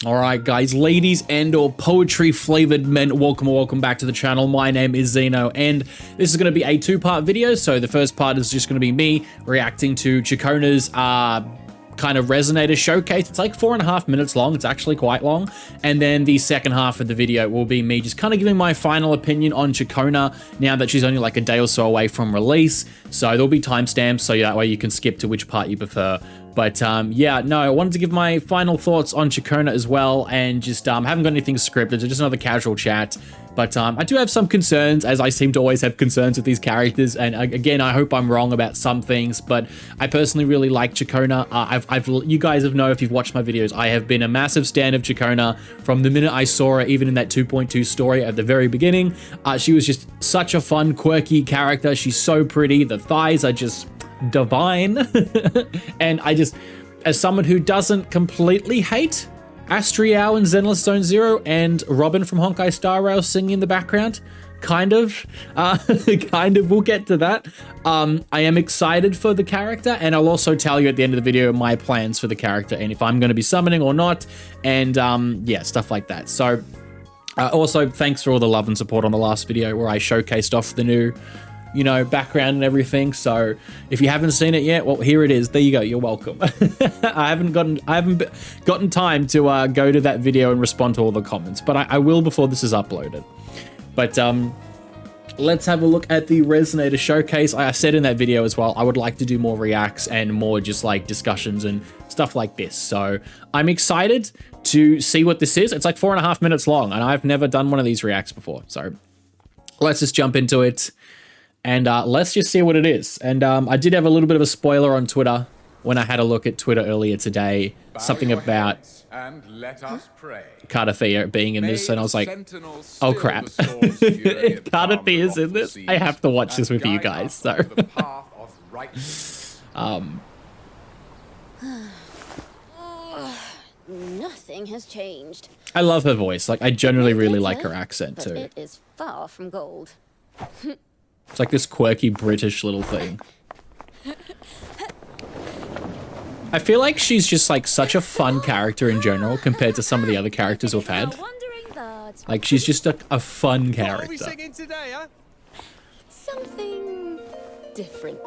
All right, guys, ladies and or poetry flavored men, welcome back to the channel. My name is Zeno, and this is going to be a two-part video. So the first part is just going to be me reacting to Ciaccona's kind of Resonator Showcase. It's like 4.5 minutes long. It's actually quite long. And then the second half of the video will be me just kind of giving my final opinion on Ciaccona now that she's only like a day or so away from release. So there'll be timestamps, so that way you can skip to which part you prefer. But yeah, no, I wanted to give my final thoughts on Ciaccona as well, and just haven't got anything scripted, so just another casual chat. But I do have some concerns, as I seem to always have concerns with these characters, and again, I hope I'm wrong about some things, but I personally really like Ciaccona. You guys have known if you've watched my videos, I have been a massive stan of Ciaccona from the minute I saw her, even in that 2.2 story at the very beginning. She was just such a fun, quirky character. She's so pretty. The thighs are just divine. And I just, as someone who doesn't completely hate Astriel and Zenless Zone Zero and Robin from Honkai Star Rail singing in the background, kind of, we'll get to that. I am excited for the character, and I'll also tell you at the end of the video my plans for the character and if I'm going to be summoning or not, and yeah, stuff like that. So also thanks for all the love and support on the last video where I showcased off the new, you know, background and everything. So if you haven't seen it yet, well, here it is. There you go. You're welcome. I haven't gotten time to go to that video and respond to all the comments, but I will before this is uploaded. But let's have a look at the Resonator Showcase. I said in that video as well, I would like to do more reacts and more just like discussions and stuff like this. So I'm excited to see what this is. It's like 4.5 minutes long, and I've never done one of these reacts before. So let's just jump into it. And let's just see what it is. And I did have a little bit of a spoiler on Twitter when I had a look at Twitter earlier today. Something about Cartethyia being in this, and I was like, oh crap. If Cartethyia is in this, I have to watch this with you guys. So nothing has changed. I love her voice. Like, I generally really like her accent too. It is far from gold. It's like this quirky British little thing. I feel like she's just like such a fun character in general compared to some of the other characters we've had. Like, she's just a fun character. Something different.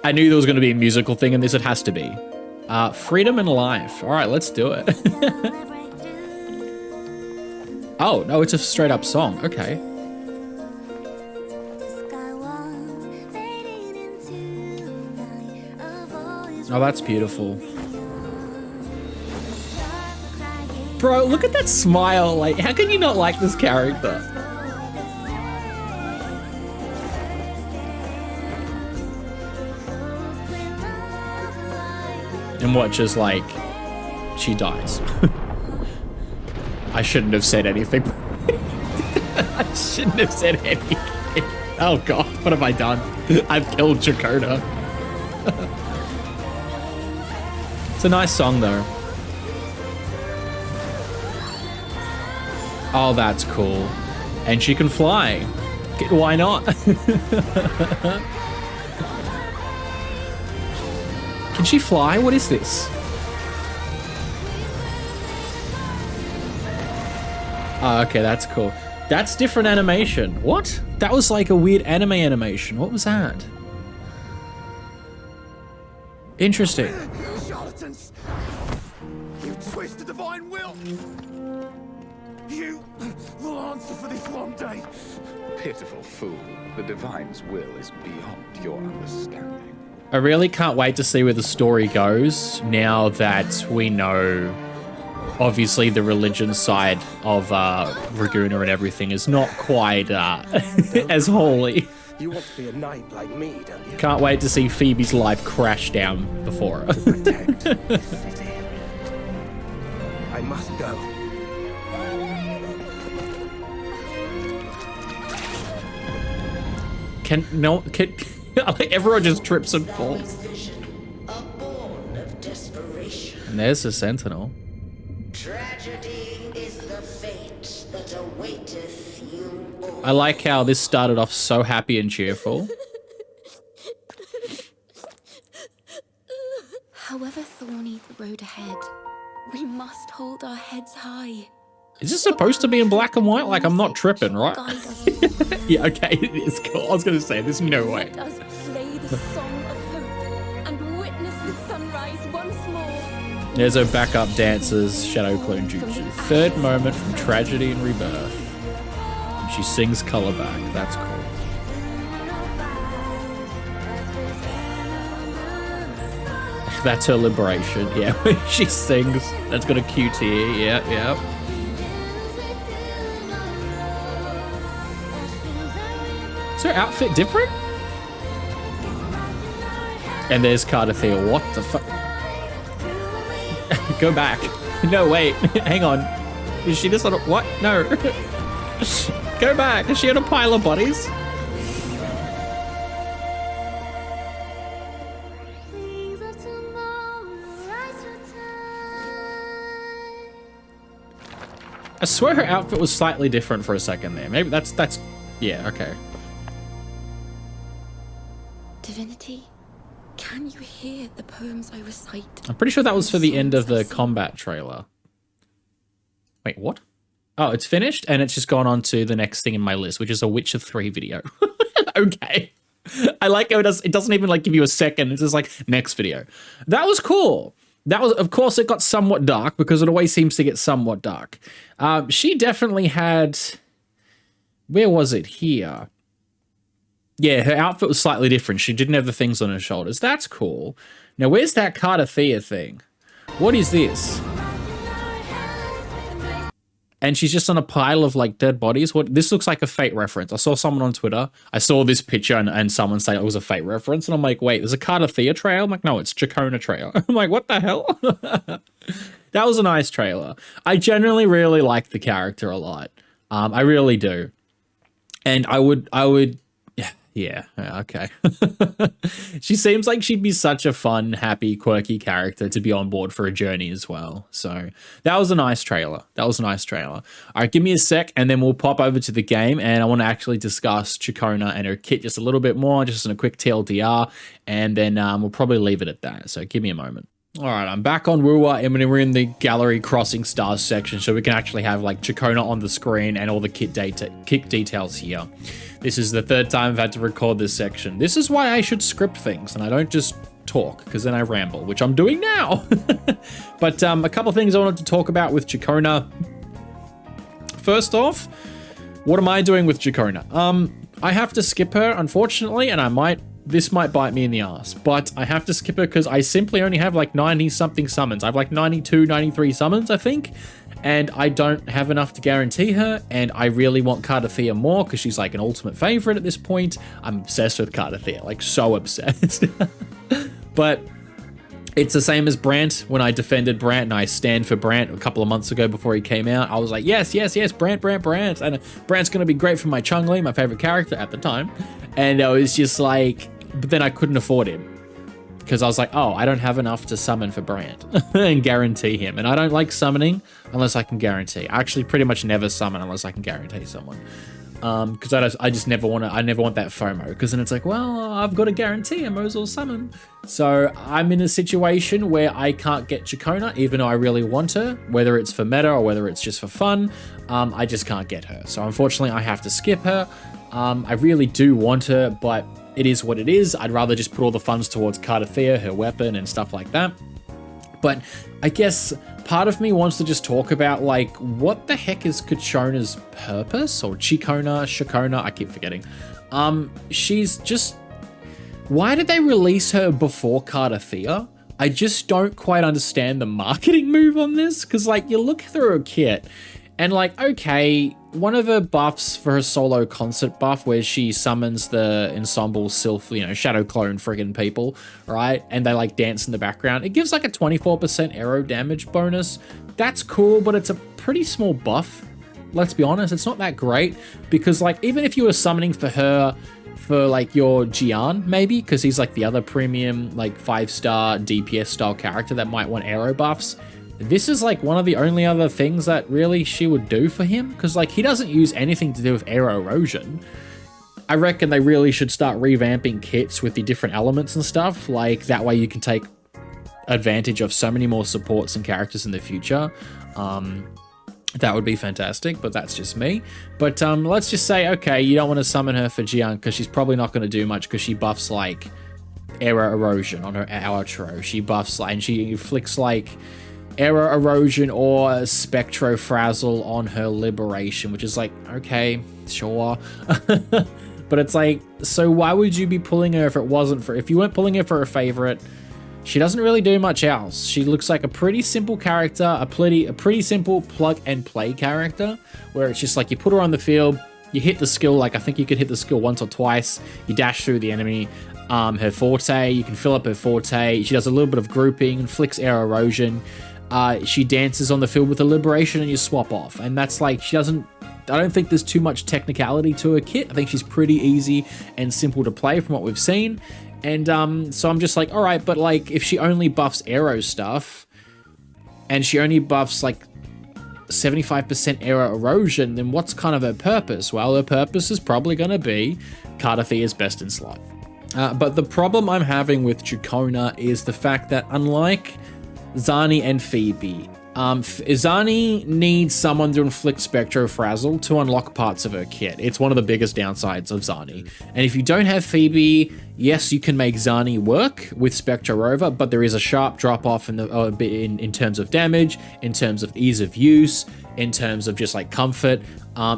I knew there was going to be a musical thing in this. It has to be. Freedom and life. All right, let's do it. Oh, no, it's a straight up song. Okay. Oh, that's beautiful. Bro, look at that smile. Like, how can you not like this character? And what, just like, she dies. I shouldn't have said anything. I shouldn't have said anything. Oh God, what have I done? I've killed Ciaccona. It's a nice song though. Oh, that's cool. And she can fly. Why not? Can she fly? What is this? Oh, okay, that's cool. That's different animation. What? That was like a weird anime animation. What was that? Interesting. Charlatans! You twist the divine will! You will answer for this one day. Pitiful fool. The divine's will is beyond your understanding. I really can't wait to see where the story goes now that we know, obviously, the religion side of Raguna and everything is not quite as holy. You want to be a knight like me, don't you? Can't wait to see Phoebe's life crash down before her. Protect the city. I must go. Like, everyone just trips and falls. And there's the Sentinel. Tragedy is the fate that awaiteth you all. I like how this started off so happy and cheerful. However thorny the road ahead, We must hold our heads high. Is this supposed to be in black and white? Like, I'm not tripping, right? Guide us. Yeah, okay, it's cool. I was going to say, there's no way. Let us play the song of hope and witness the sunrise once more. There's her backup dancers, Shadow Clone Jutsu. Third moment from tragedy and rebirth. And she sings Color Back. That's cool. That's her liberation. Yeah, when she sings. That's got a cute ear. Yeah, yeah. Is her outfit different? And there's Cartethyia. What the fuck? Go back. No, wait. Hang on. Is she just on a... What? No. Go back. Is she on a pile of bodies? I swear her outfit was slightly different for a second there. Maybe that's... Yeah, okay. Divinity, can you hear the poems I recite? I'm pretty sure that was for the end of the combat trailer. Wait, what? Oh, it's finished, and it's just gone on to the next thing in my list, which is a Witcher 3 video. Okay. I like how it doesn't even like give you a second. It's just like, next video. That was cool. That was, of course, it got somewhat dark because it always seems to get somewhat dark. She definitely had... Where was it? Here. Yeah, her outfit was slightly different. She didn't have the things on her shoulders. That's cool. Now, where's that Cartethyia thing? What is this? And she's just on a pile of, like, dead bodies. What? This looks like a Fate reference. I saw someone on Twitter. I saw this picture and someone say it was a Fate reference. And I'm like, wait, there's a Cartethyia trail? I'm like, no, it's Ciaccona trail. I'm like, what the hell? That was a nice trailer. I generally really like the character a lot. I really do. And I would... Yeah, okay. She seems like she'd be such a fun, happy, quirky character to be on board for a journey as well. So that was a nice trailer. That was a nice trailer. All right, give me a sec and then we'll pop over to the game and I want to actually discuss Ciaccona and her kit just a little bit more, just in a quick TLDR, and then we'll probably leave it at that. So give me a moment. All right, I'm back on Wuwa and we're in the gallery crossing stars section so we can actually have like Ciaccona on the screen and all the kit details here. This is the third time I've had to record this section. This is why I should script things and I don't just talk because then I ramble, which I'm doing now. But a couple of things I wanted to talk about with Ciaccona. First off, what am I doing with Ciaccona? I have to skip her, unfortunately, and this might bite me in the ass, but I have to skip her because I simply only have like 90 something summons. I have like 92, 93 summons, I think. And I don't have enough to guarantee her, and I really want Cartethyia more because she's like an ultimate favorite at this point. I'm obsessed with Cartethyia, like so obsessed. But it's the same as Brant. When I defended Brant and I stand for Brant a couple of months ago before he came out, I was like, yes, yes, yes, Brant. And Brant's going to be great for my Chun-Li, my favorite character at the time. And I was just like, but then I couldn't afford him. Because I was like, oh, I don't have enough to summon for Brant and guarantee him. And I don't like summoning unless I can guarantee. I actually pretty much never summon unless I can guarantee someone. Because I just never want to, I never want that FOMO. Because then it's like, well, I've got a guarantee, I might as well summon. So I'm in a situation where I can't get Ciaccona, even though I really want her, whether it's for meta or whether it's just for fun. I just can't get her. So unfortunately, I have to skip her. I really do want her, but it is what it is. I'd rather just put all the funds towards Cartethyia, her weapon, and stuff like that. But I guess part of me wants to just talk about, like, what the heck is Ciaccona's purpose? Or Ciaccona, I keep forgetting. She's just... Why did they release her before Cartethyia? I just don't quite understand the marketing move on this. Because, like, you look through her kit, and, like, okay... One of her buffs for her solo concert buff where she summons the ensemble sylph, shadow clone friggin' people, right? And they like dance in the background. It gives like a 24% arrow damage bonus. That's cool, but it's a pretty small buff. Let's be honest, it's not that great because like even if you were summoning for her for like your Gian maybe, because he's like the other premium like 5-star DPS style character that might want arrow buffs, this is like one of the only other things that really she would do for him because like he doesn't use anything to do with arrow erosion. I reckon they really should start revamping kits with the different elements and stuff. Like that way you can take advantage of so many more supports and characters in the future, that would be fantastic, but that's just me. But let's just say, okay, you don't want to summon her for Jiang because she's probably not going to do much because she buffs like Error Erosion on her outro. She buffs and she inflicts like Error Erosion or Spectro Frazzle on her Liberation, which is like, okay, sure. But it's like, so why would you be pulling her if it wasn't for, if you weren't pulling her for a favorite? She doesn't really do much else. She looks like a pretty simple character, a pretty simple plug and play character, where it's just like you put her on the field, you hit the skill, like I think you could hit the skill once or twice, you dash through the enemy. Her forte, you can fill up her forte. She does a little bit of grouping, inflicts Air Erosion. She dances on the field with a Liberation and you swap off. And that's like, she doesn't, I don't think there's too much technicality to her kit. I think she's pretty easy and simple to play from what we've seen. And so I'm just like, all right, but like if she only buffs arrow stuff and she only buffs like 75% error erosion, then what's kind of her purpose? Well, her purpose is probably going to be Cartethia's best in slot. But the problem I'm having with Ciaccona is the fact that unlike Zani and Phoebe, Zani needs someone to inflict Spectro Frazzle to unlock parts of her kit. It's one of the biggest downsides of Zani. And if you don't have Phoebe, yes, you can make Zani work with Spectro Rover, but there is a sharp drop off in terms of damage, in terms of ease of use, in terms of just like comfort.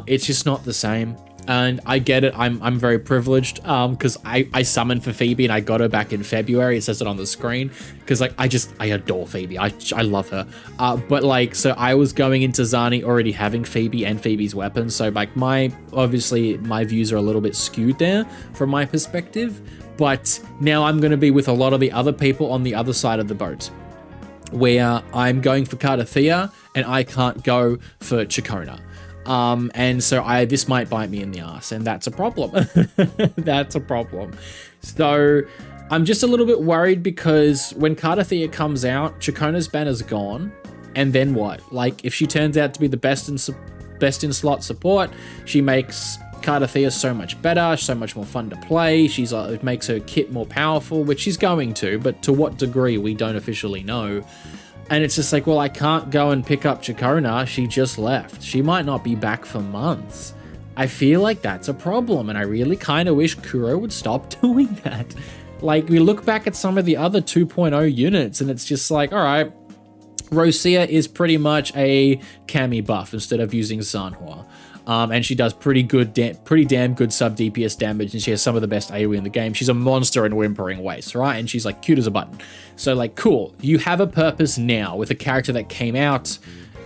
It's just not the same. And I get it, I'm very privileged because I summoned for Phoebe and I got her back in February. It says it on the screen because like I adore Phoebe. I love her. But like, so I was going into Zani already having Phoebe and Phoebe's weapons. So like obviously my views are a little bit skewed there from my perspective. But now I'm going to be with a lot of the other people on the other side of the boat, where I'm going for Cartethyia and I can't go for Ciaccona. And so this might bite me in the ass, and that's a problem. That's a problem. So I'm just a little bit worried because when Cartethyia comes out, Ciaccona's banner's gone, and then what? Like if she turns out to be the best in slot support, she makes Cartethyia so much better, so much more fun to play. It makes her kit more powerful, which she's going to, but to what degree we don't officially know. And it's just like, well, I can't go and pick up Ciaccona. She just left. She might not be back for months. I feel like that's a problem, and I really kind of wish Kuro would stop doing that. Like, we look back at some of the other 2.0 units, and it's just like, all right, Rosia is pretty much a Kami buff instead of using Sanhua. And she does pretty damn good sub DPS damage, and she has some of the best AoE in the game. She's a monster in Whimpering Waste, right? And she's like cute as a button. So like, cool. You have a purpose now with a character that came out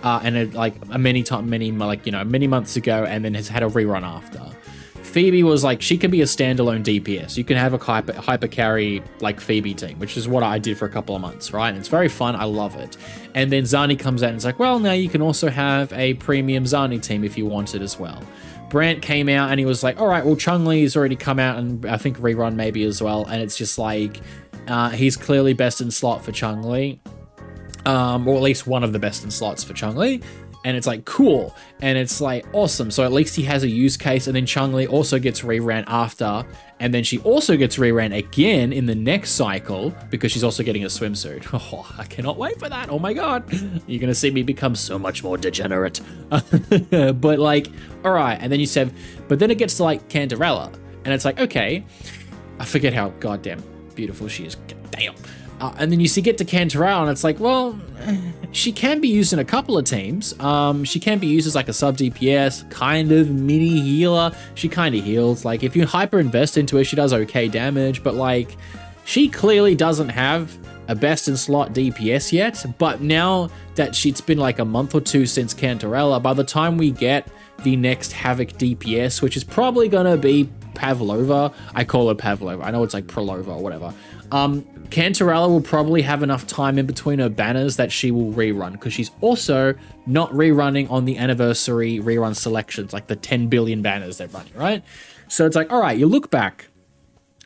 many months ago, and then has had a rerun after. Phoebe was like, she can be a standalone DPS. You can have a hyper carry like Phoebe team, which is what I did for a couple of months, right? And it's very fun. I love it. And then Zani comes out and it's like, well, now you can also have a premium Zani team if you want it as well. Brant came out and he was like, all right, well, Chun-Li's already come out and I think rerun maybe as well. And it's just like, he's clearly best in slot for Chun-Li, or at least one of the best in slots for Chun-Li. And it's like, cool. And it's like, awesome. So at least he has a use case. And then Chun-Li also gets reran after. And then she also gets reran again in the next cycle because she's also getting a swimsuit. Oh, I cannot wait for that. Oh my God. You're going to see me become so much more degenerate. But like, all right. And then you said, but then it gets to like Cantarella. And it's like, okay, I forget how goddamn beautiful she is. Damn. And then you get to Cantarella and it's like, well, she can be used in a couple of teams. She can be used as like a sub DPS, kind of mini healer. She kind of heals. Like if you hyper invest into her, she does okay damage, but like she clearly doesn't have a best in slot DPS yet. But now that it's been like a month or two since Cantarella, by the time we get the next Havoc DPS, which is probably gonna be Pavlova. I call her Pavlova. I know it's like Prolova or whatever. Cantarella will probably have enough time in between her banners that she will rerun, because she's also not rerunning on the anniversary rerun selections, like the 10 billion banners they're running, right? So it's like, all right, you look back,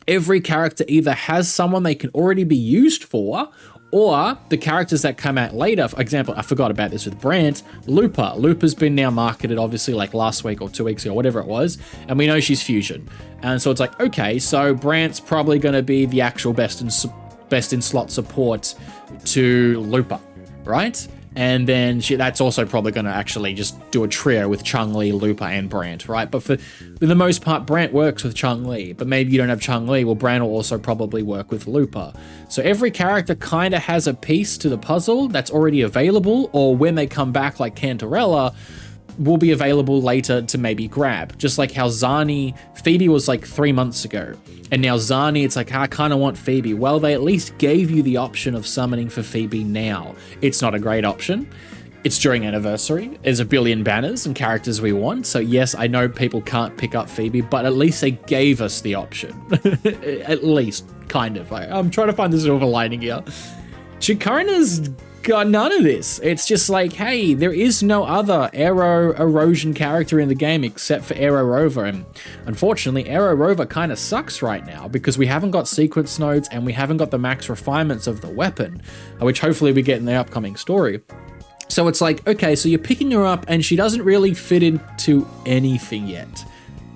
every character either has someone they can already be used for, or the characters that come out later. For example, I forgot about this with Brant, Lupa. Lupa's been now marketed, obviously, like last week or 2 weeks ago, whatever it was, and we know she's fusion. And so it's like, okay, so Brant's probably going to be the actual best best in slot support to Looper, right? And then that's also probably going to actually just do a trio with Chun-Li, Looper, and Brant, right? But for the most part, Brant works with Chun-Li, but maybe you don't have Chun-Li. Well, Brant will also probably work with Looper. So every character kind of has a piece to the puzzle that's already available, or when they come back like Cantarella, will be available later to maybe grab. Just like how Phoebe was like 3 months ago. And now Zani, it's like, I kind of want Phoebe. Well, they at least gave you the option of summoning for Phoebe now. It's not a great option. It's during anniversary. There's a billion banners and characters we want. So yes, I know people can't pick up Phoebe, but at least they gave us the option. At least, kind of. I'm trying to find the silver lining here. Ciaccona's got none of this. It's just like, hey, there is no other Aero Erosion character in the game except for Aero Rover, and unfortunately Aero Rover kind of sucks right now because we haven't got sequence nodes and we haven't got the max refinements of the weapon, which hopefully we get in the upcoming story. So it's like, okay, so you're picking her up and she doesn't really fit into anything yet,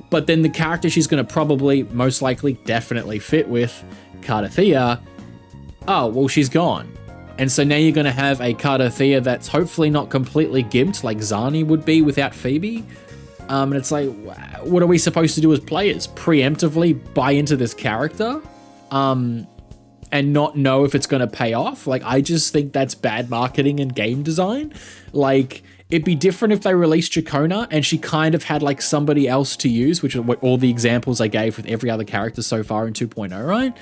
but then the character she's going to probably, most likely, definitely fit with, Cartethyia, oh, well, she's gone. And so now you're going to have a Cartethyia that's hopefully not completely gimped like Zani would be without Phoebe. And it's like, what are we supposed to do as players? Preemptively buy into this character and not know if it's going to pay off? Like, I just think that's bad marketing and game design. Like, it'd be different if they released Ciaccona and she kind of had like somebody else to use, which are what all the examples I gave with every other character so far in 2.0, right?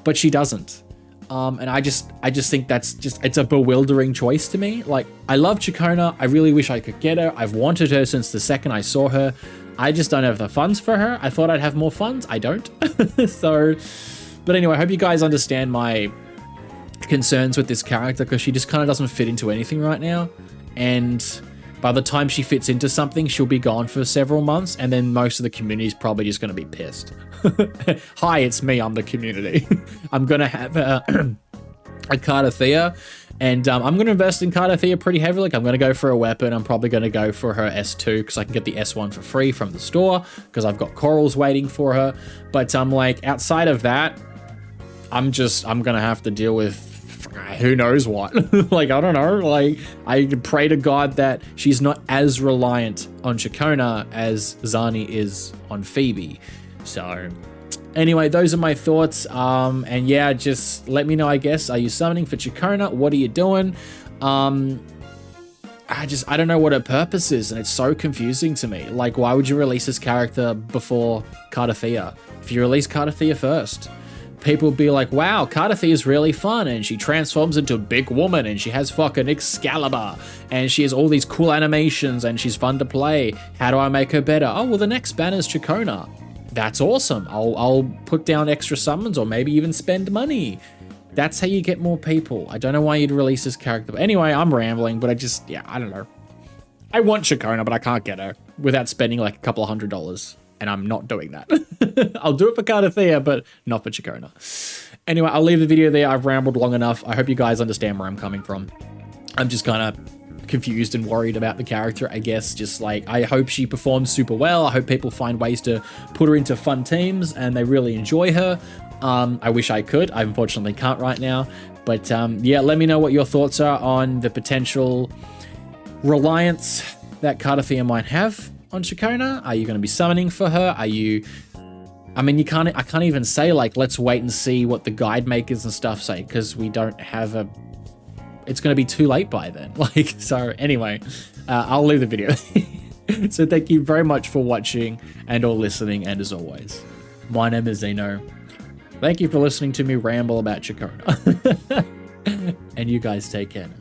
But she doesn't. And I just think it's a bewildering choice to me. Like, I love Ciaccona. I really wish I could get her. I've wanted her since the second I saw her. I just don't have the funds for her. I thought I'd have more funds. I don't. So, but anyway, I hope you guys understand my concerns with this character because she just kind of doesn't fit into anything right now. And by the time she fits into something, she'll be gone for several months. And then most of the community is probably just going to be pissed. Hi, it's me. I'm the community. I'm going to have a Cartethyia, and I'm going to invest in Cartethyia pretty heavily. Like, I'm going to go for a weapon. I'm probably going to go for her S2 because I can get the S1 for free from the store because I've got corals waiting for her. But like, outside of that, I'm going to have to deal with who knows what. Like, I don't know. Like, I pray to God that she's not as reliant on Ciaccona as Zani is on Phoebe. So anyway, those are my thoughts. And yeah, just let me know, I guess. Are you summoning for Ciaccona? What are you doing? I don't know what her purpose is, and it's so confusing to me. Like, why would you release this character before Cartethyia? If you release Cartethyia first, people will be like, wow, Cartethyia is really fun, and she transforms into a big woman, and she has fucking Excalibur, and she has all these cool animations, and she's fun to play. How do I make her better? Oh, well, the next banner is Ciaccona. That's awesome. I'll put down extra summons or maybe even spend money. That's how you get more people. I don't know why you'd release this character. But anyway, I'm rambling, but I don't know. I want Ciaccona, but I can't get her without spending like a couple of $100. And I'm not doing that. I'll do it for Cartethyia, but not for Ciaccona. Anyway, I'll leave the video there. I've rambled long enough. I hope you guys understand where I'm coming from. I'm just kind of confused and worried about the character, I guess. Just like, I hope she performs super well. I hope people find ways to put her into fun teams and they really enjoy her. I wish I could. I unfortunately can't right now. But yeah, let me know what your thoughts are on the potential reliance that Cartethyia might have on Ciaccona. Are you going to be summoning for her? Are you... I mean, I can't even say, like, let's wait and see what the guide makers and stuff say, because we don't have a... It's going to be too late by then. Like, so anyway, I'll leave the video. So thank you very much for watching and or listening. And as always, my name is Zeno. Thank you for listening to me ramble about Ciaccona. And you guys take care now.